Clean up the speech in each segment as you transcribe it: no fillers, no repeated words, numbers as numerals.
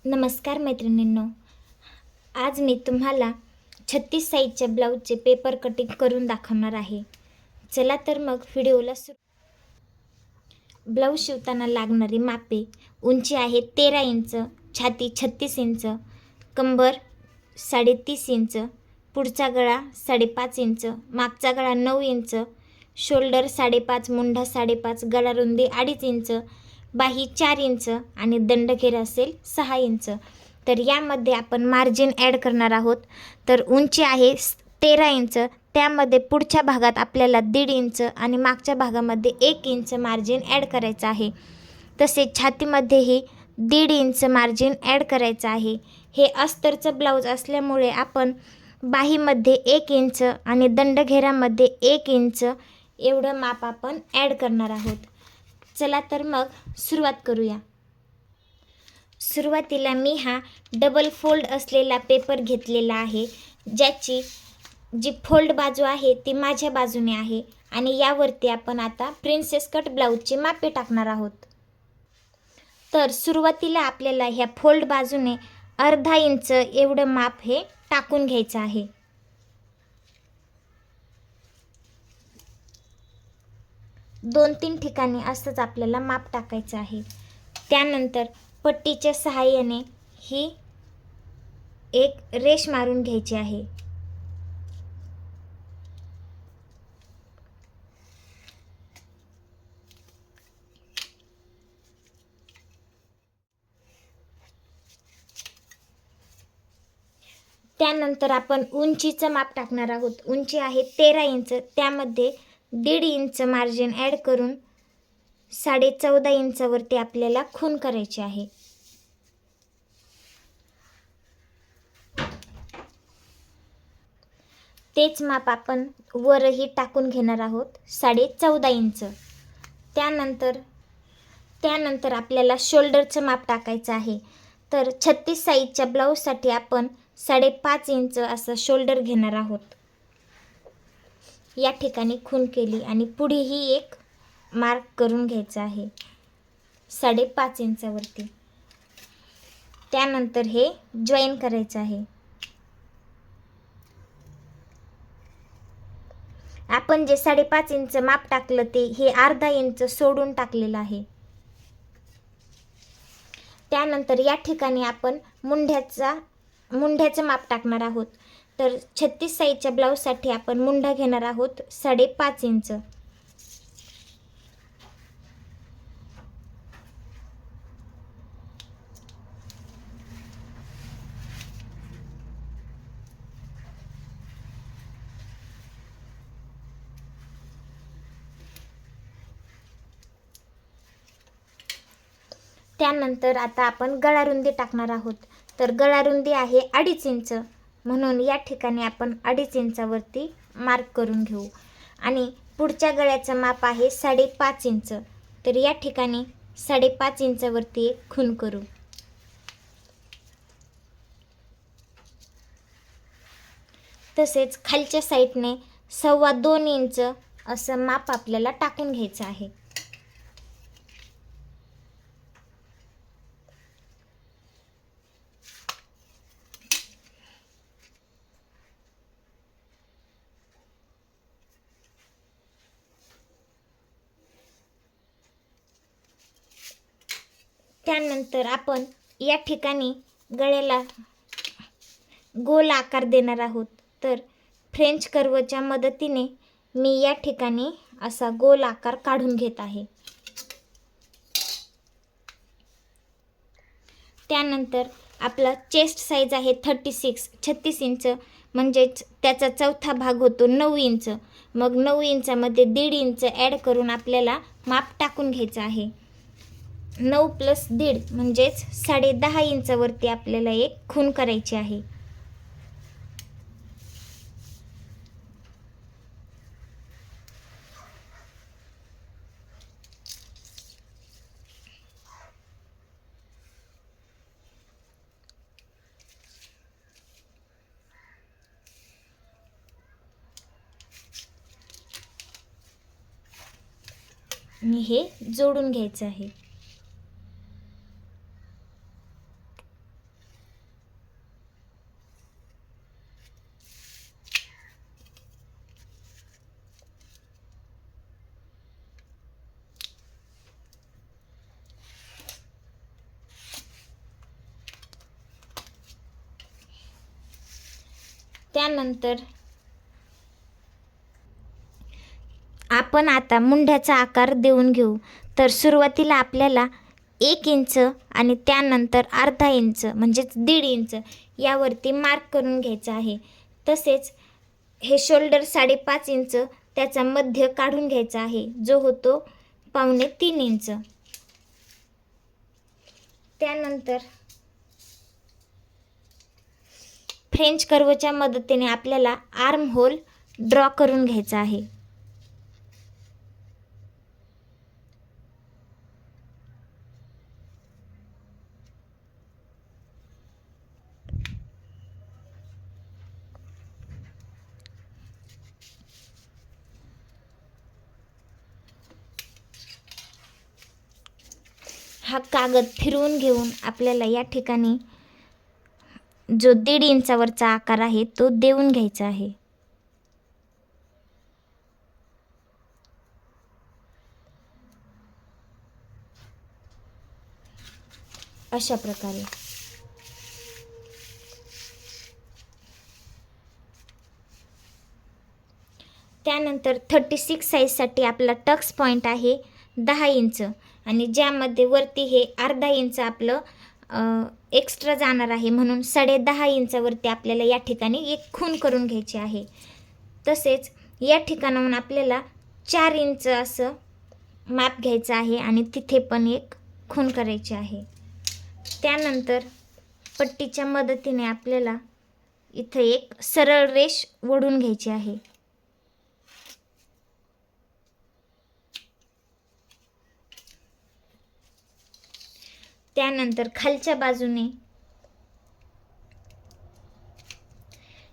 नमस्कार मैत्रिणींनो, आज मी तुम्हाला 36 साईजच्या ब्लाऊजचे पेपर कटिंग करून दाखवणार आहे. चला तर मग व्हिडिओला ब्लाऊज शिवताना लागणारी मापे: उंची आहे 13 इंच, छाती 36 इंच, कंबर 3.5 इंच, पुढचा गळा 5.5 इंच, मागचा गळा 9 इंच, शोल्डर 5.5, मुंढा 5.5, गळा रुंदी 2.5 इंच, बाही 4 इंच आणि दंडघेर असेल 6 इंच. तर यामध्ये आपण मार्जिन ॲड करणार आहोत. तर उंची आहे 13 इंच, त्यामध्ये पुढच्या भागात आपल्याला 1.5 इंच आणि मागच्या भागामध्ये 1 इंच मार्जिन ॲड करायचं आहे. तसेच छातीमध्येही 1.5 इंच मार्जिन ॲड करायचं आहे. हे अस्तरचं ब्लाऊज असल्यामुळे आपण बाहीमध्ये 1 इंच आणि दंडघेरामध्ये 1 इंच एवढं माप आपण ॲड करणार आहोत. चला तर मग सुरुवात करूया. सुरुवातीला मी हा डबल फोल्ड असलेला पेपर घेतलेला आहे, ज्याची जी फोल्ड बाजू आहे ती माझ्या बाजूने आहे आणि यावरती आपण आता प्रिन्सेस कट ब्लाऊजची मापे टाकणार आहोत. तर सुरुवातीला आपल्याला ह्या फोल्ड बाजूने अर्धा इंच एवढं माप हे टाकून घ्यायचं आहे. दोन तीन ठिकाणी असंच आपल्याला माप टाकायचं आहे. त्यानंतर पट्टीच्या सहाय्याने ही एक रेष मारून घ्यायची आहे. त्यानंतर आपण उंचीचं माप टाकणार आहोत. उंची आहे 13 इंच, त्यामध्ये 1.5 इंच मार्जिन ॲड करून 14.5 इंचावरती आपल्याला खूण करायची आहे. तेच माप आपण वरही टाकून घेणार आहोत, 14.5 इंच. त्यानंतर आपल्याला शोल्डरचं माप टाकायचं आहे. तर 36 साईजच्या ब्लाऊजसाठी आपण 5.5 इंच असं शोल्डर घेणार आहोत. या ठिकाणी खूण केली आणि पुढेही एक मार्क करून घ्यायचा आहे 5.5 इंचावरती. त्यानंतर हे जॉईन करायचं आहे. आपण जे 5.5 इंच माप टाकलं ते हे अर्धा इंच सोडून टाकलेलं आहे. त्यानंतर या ठिकाणी आपण मुंढ्याचं माप टाकणार आहोत. तर 36 साईजच्या ब्लाऊजसाठी आपण मुंढा घेणार आहोत 5.5 इंच. त्यानंतर आता आपण गळा रुंदी टाकणार आहोत. तर गळा रुंदी आहे 2.5 इंच, म्हणून या ठिकाणी आपण 2.5 इंचावरती मार्क करून घेऊ. आणि पुढच्या गळ्याचं माप आहे 5.5 इंच. तर या ठिकाणी 5.5 इंचावरती एक खूण करू. तसेच खालच्या साईडने 2.25 इंच असं माप आपल्याला टाकून घ्यायचं आहे. त्यानंतर आपण या ठिकाणी गळ्याला गोल आकार देणार आहोत. तर फ्रेंच कर्वच्या मदतीने मी या ठिकाणी असा गोल आकार काढून घेत आहे. त्यानंतर आपला चेस्ट साईज आहे 36 इंच, म्हणजेच त्याचा चौथा भाग होतो 9 इंच. मग 9 इंचामध्ये 1.5 इंच ॲड करून आपल्याला माप टाकून घ्यायचं आहे. 9 + 1.5 म्हणजेच 10.5 इंचावरती आपल्याला एक खूण करायची आहे. आणि हे जोडून घ्यायचं आहे. त्यानंतर आपण आता मुंड्याचा आकार देऊन घेऊ. तर सुरुवातीला आपल्याला 1 इंच आणि त्यानंतर अर्धा इंच म्हणजेच 1.5 इंच यावरती मार्क करून घ्यायचं आहे. तसेच हे शोल्डर 5.5 इंच त्याचा मध्य काढून घ्यायचा आहे, जो होतो 2.25 इंच. त्यानंतर फ्रेंच कर्वच्या मदतीने आपल्याला आर्म होल ड्रॉ करून घ्यायचा आहे. हा कागद फिरवून घेऊन आपल्याला या ठिकाणी जो 1.5 इंचावरचा आकार आहे तो देऊन घ्यायचा आहे. अशा प्रकारे. त्यानंतर 36 साईजसाठी आपला टक्स पॉईंट आहे 10 इंच आणि ज्यामध्ये वरती हे अर्धा इंच आपलं एक्स्ट्रा जाणार आहे, म्हणून 10.5 इंचावरती आपल्याला या ठिकाणी एक खूण करून घ्यायची आहे. तसेच या ठिकाणाहून आपल्याला 4 इंच असं माप घ्यायचं आहे आणि तिथे पण एक खूण करायची आहे. त्यानंतर पट्टीच्या मदतीने आपल्याला इथे एक सरळ रेष ओढून घ्यायची आहे. त्यानंतर खालच्या बाजूने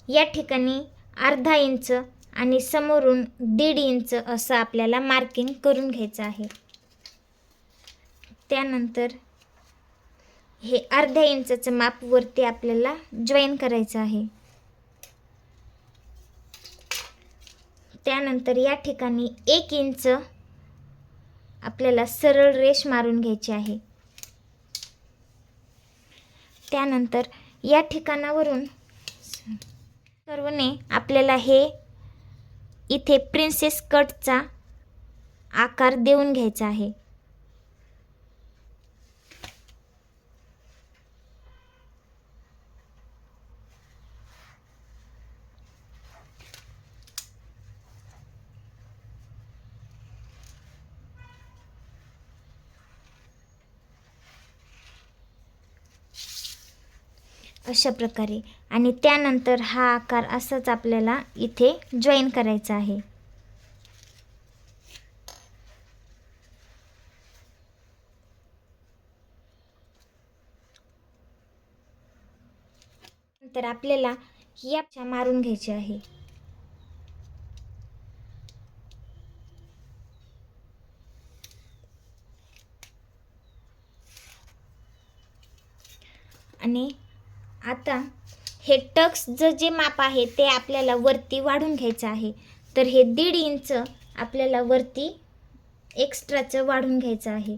या ठिकाणी अर्धा इंच आणि समोरून 1.5 इंच असं आपल्याला मार्किंग करून घ्यायचं आहे. त्यानंतर हे अर्ध्या इंचाचं माप वरती आपल्याला जॉईन करायचं आहे. त्यानंतर या ठिकाणी 1 इंच आपल्याला सरळ रेष मारून घ्यायची आहे. त्यानंतर या ठिकाणावरून सर्वने आपल्याला हे इथे प्रिन्सेस कटचा आकार देऊन घ्यायचा आहे. अशा प्रकारे. आणि त्यानंतर हा आकार असाच आपल्याला इथे जॉईन करायचा आहे. नंतर आपल्याला या मारून घ्यायची आहे. आणि आता हे टक्सचं जे माप आहे ते आपल्याला वरती वाढून घ्यायचं आहे. तर हे 1.5 इंच आपल्याला वरती एक्स्ट्राचं वाढून घ्यायचं आहे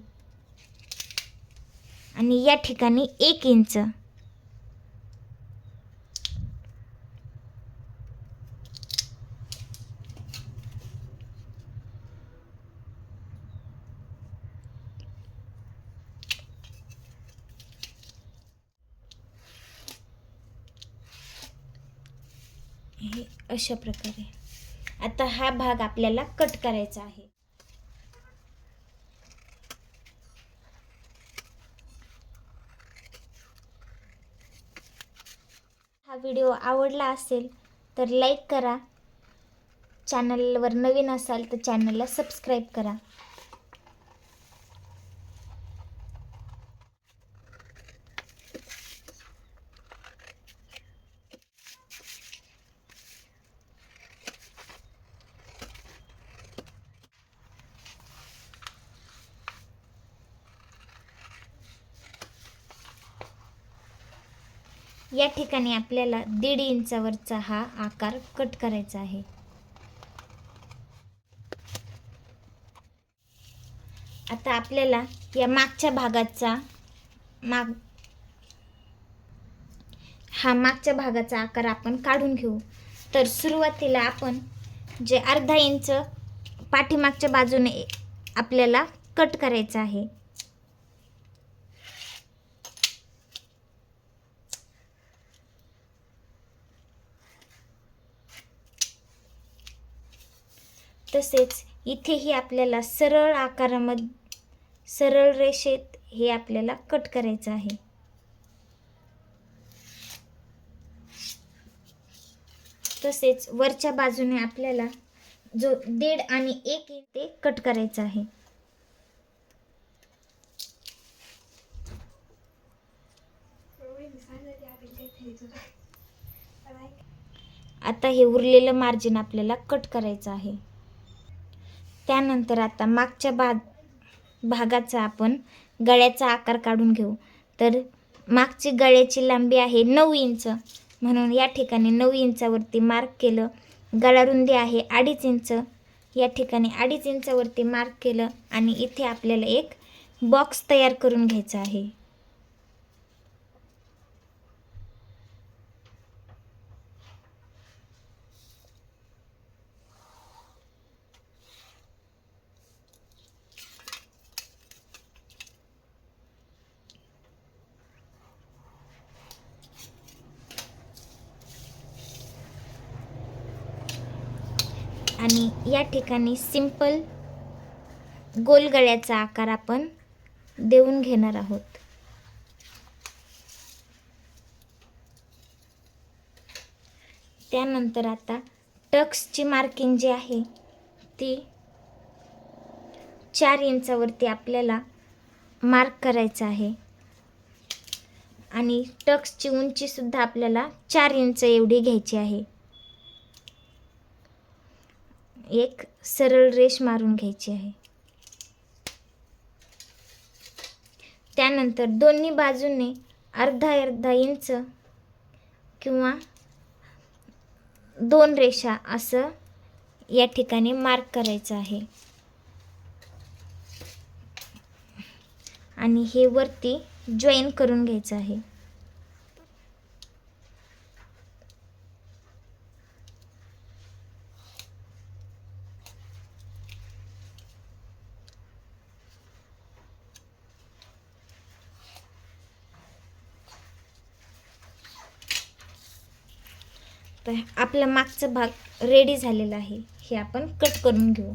आणि या ठिकाणी 1 इंच. हे अशा प्रकारे. आता हा भाग आपल्याला कट करायचा आहे. हा व्हिडिओ आवडला असेल तर लाईक करा. चॅनलवर नवीन असाल तर चॅनलला सबस्क्राईब करा. या ठिकाणी आपल्याला 1.5 इंचावरचा हा आकार कट करायचा आहे. आता आपल्याला या मागच्या भागाचा मागच्या भागाचा आकार आपण काढून घेऊ. तर सुरुवातीला आपण जे अर्धा इंच पाठीमागच्या बाजूने आपल्याला कट करायचं आहे. तसेच इथेही आपल्याला सरळ आकारामध्ये सरळ रेषेत हे आपल्याला कट करायचं आहे. तसेच वरच्या बाजूने आपल्याला जो 1.5 आणि 1 इंच ते कट करायचं आहे. आता हे उरलेलं मार्जिन आपल्याला कट करायचं आहे. त्यानंतर आता मागच्या भागाचा आपण गळ्याचा आकार काढून घेऊ. तर मागची गळ्याची लांबी आहे 9 इंच, म्हणून या ठिकाणी 9 इंचावरती मार्क केलं. गळा रुंदी आहे 2.5 इंच, या ठिकाणी 2.5 इंचावरती मार्क केलं आणि इथे आपल्याला एक बॉक्स तयार करून घ्यायचा आहे. आणि या ठिकाणी सिंपल गोल गळ्याचा आकार आपण देऊन घेणार आहोत. त्यानंतर आता टक्सची मार्किंग जी आहे ती 4 इंचावरती आपल्याला मार्क करायचं आहे आणि टक्सची उंची सुद्धा आपल्याला 4 इंच एवढी घ्यायची आहे. एक सरळ रेष मारून घ्यायची आहे. त्यानंतर दोन्ही बाजूने अर्धा इंच किंवा 2 रेषा असं या ठिकाणी मार्क करायचं आहे आणि हे वरती जॉईन करून घ्यायचं आहे. तर आपला मागचा भाग रेडी झालेला आहे. हे आपण कट करून घेऊ.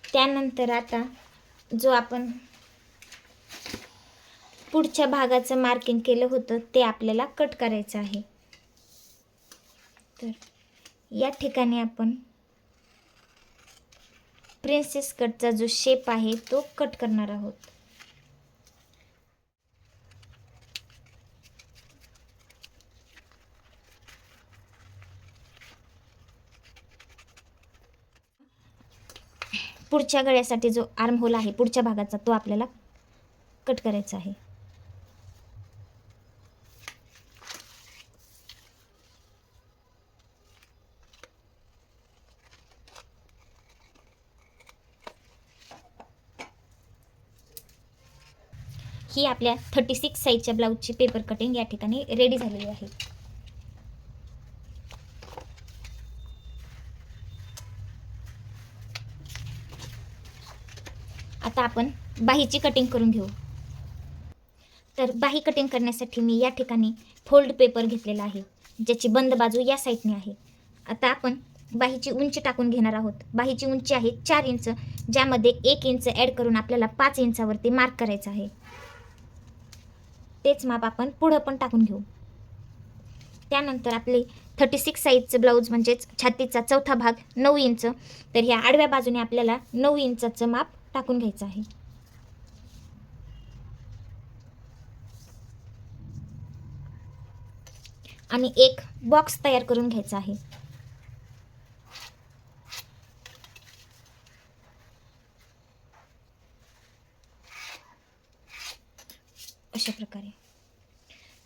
त्यानंतर आता जो आपण पुढच्या भागाचं मार्किंग केलं होतं ते आपल्याला कट करायचं आहे. तर या ठिकाणी आपण प्रिन्सेस कटचा जो शेप आहे तो कट करणार आहोत. पुढच्या गळ्यासाठी जो आर्म होल आहे पुढच्या भागाचा तो आपल्याला कट करायचा आहे. ही आपल्या 36 साईजच्या ब्लाऊजची पेपर कटिंग या ठिकाणी रेडी झालेली आहे. आता आपण बाहीची कटिंग करून घेऊ. तर बाही कटिंग करण्यासाठी मी या ठिकाणी फोल्ड पेपर घेतलेला आहे, ज्याची बंद बाजू या साईडने आहे. आता आपण बाहीची उंची टाकून घेणार आहोत. बाहीची उंची आहे 4 इंच, ज्यामध्ये 1 इंच ॲड करून आपल्याला 5 इंचावरती मार्क करायचं आहे. तेच माप आपण पुढं पण टाकून घेऊ. त्यानंतर आपले 36 साईजचं ब्लाऊज म्हणजेच छातीचा चौथा भाग 9 इंच, तर ह्या आडव्या बाजूने आपल्याला 9 इंचाचं माप टाकून घ्यायचं आहे. आणि एक बॉक्स तयार करून घ्यायचा आहे. अशा प्रकारे.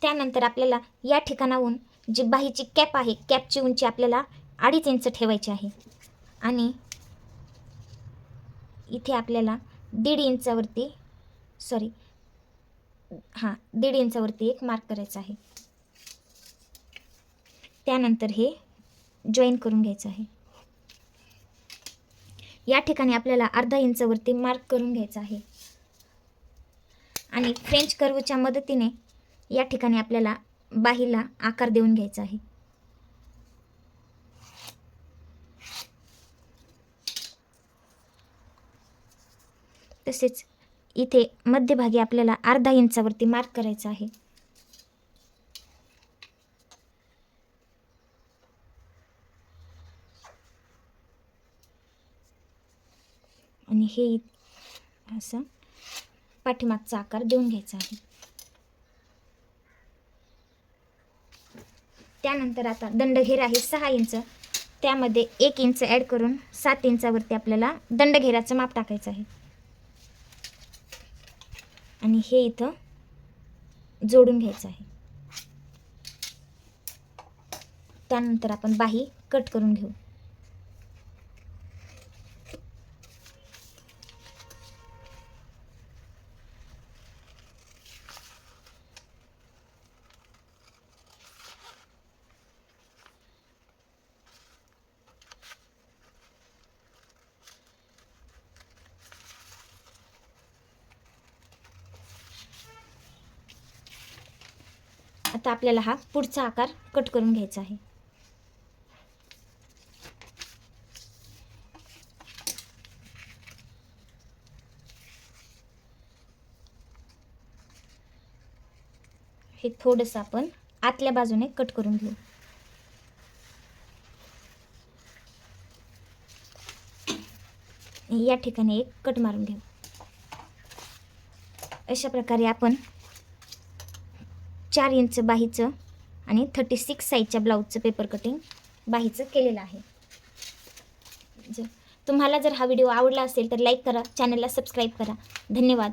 त्यानंतर आपल्याला या ठिकाणाहून जी बाहीची कॅप आहे, कॅपची उंची आपल्याला 2.5 इंच ठेवायची आहे आणि इथे आपल्याला 1.5 इंचावरती 1.5 इंचावरती एक मार्क करायचा आहे. त्यानंतर हे जॉईन करून घ्यायचं आहे. या ठिकाणी आपल्याला 1/2 इंचावरती मार्क करून घ्यायचा आहे आणि फ्रेंच कर्वच्या मदतीने या ठिकाणी आपल्याला बाहीला आकार देऊन घ्यायचा आहे. तसेच इथे मध्यभागी आपल्याला 1/2 इंचावरती मार्क करायचा आहे. आणि हे असं पाठीमागचा आकार देऊन घ्यायचा आहे. त्यानंतर आता दंडघेर आहे 6 इंच, त्यामध्ये 1 इंच ॲड करून 7 इंचावरती आपल्याला दंडघेराचं माप टाकायचं आहे आणि हे इथं जोडून घ्यायचं आहे. त्यानंतर आपण बाही कट करून घेऊ. आता आपल्याला हा पुढचा आकार कट करून घ्यायचा आहे. हे थोडंसं आपण आतल्या बाजूने कट करून घेऊ. या ठिकाणी एक कट मारून घेऊ. अशा प्रकारे आपण 4 इंच बाहीचं आणि 36 साईजच्या ब्लाऊजचं पेपर कटिंग बाहीचं केलेलं आहे. तुम्हाला जर हा व्हिडिओ आवडला असेल तर लाईक करा, चॅनलला सबस्क्राईब करा. धन्यवाद.